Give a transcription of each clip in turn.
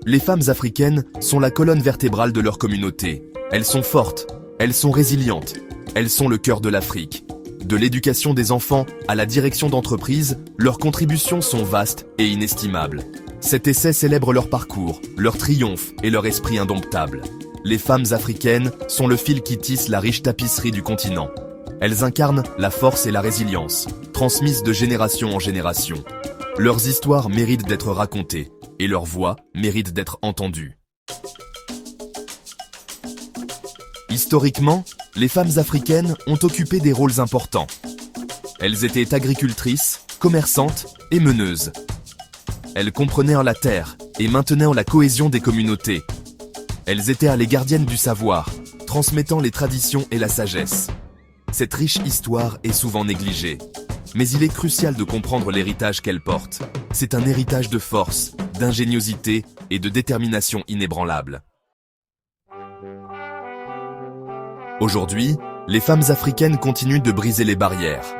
Les femmes africaines sont la colonne vertébrale de leur communauté. Elles sont fortes, elles sont résilientes, elles sont le cœur de l'Afrique. De l'éducation des enfants à la direction d'entreprises, leurs contributions sont vastes et inestimables. Cet essai célèbre leur parcours, leur triomphe et leur esprit indomptable. Les femmes africaines sont le fil qui tisse la riche tapisserie du continent. Elles incarnent la force et la résilience, transmises de génération en génération. Leurs histoires méritent d'être racontées, et leurs voix méritent d'être entendues. Historiquement, les femmes africaines ont occupé des rôles importants. Elles étaient agricultrices, commerçantes et meneuses. Elles comprenaient la terre et maintenaient la cohésion des communautés. Elles étaient les gardiennes du savoir, transmettant les traditions et la sagesse. Cette riche histoire est souvent négligée, mais il est crucial de comprendre l'héritage qu'elle porte. C'est un héritage de force, d'ingéniosité et de détermination inébranlable. Aujourd'hui, les femmes africaines continuent de briser les barrières.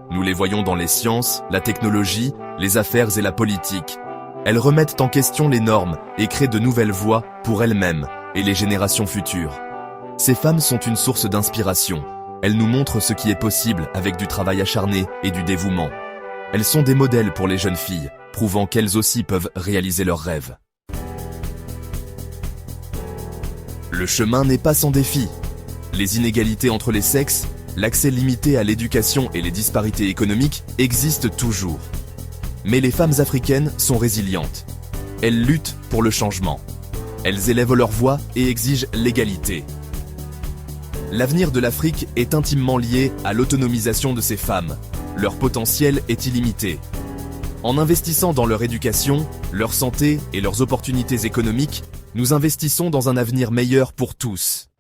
Nous les voyons dans les sciences, la technologie, les affaires et la politique. Elles remettent en question les normes et créent de nouvelles voies pour elles-mêmes et les générations futures. Ces femmes sont une source d'inspiration. Elles nous montrent ce qui est possible avec du travail acharné et du dévouement. Elles sont des modèles pour les jeunes filles, prouvant qu'elles aussi peuvent réaliser leurs rêves. Le chemin n'est pas sans défi. Les inégalités entre les sexes, l'accès limité à l'éducation et les disparités économiques existent toujours. Mais les femmes africaines sont résilientes. Elles luttent pour le changement. Elles élèvent leur voix et exigent l'égalité. L'avenir de l'Afrique est intimement lié à l'autonomisation de ces femmes. Leur potentiel est illimité. En investissant dans leur éducation, leur santé et leurs opportunités économiques, nous investissons dans un avenir meilleur pour tous.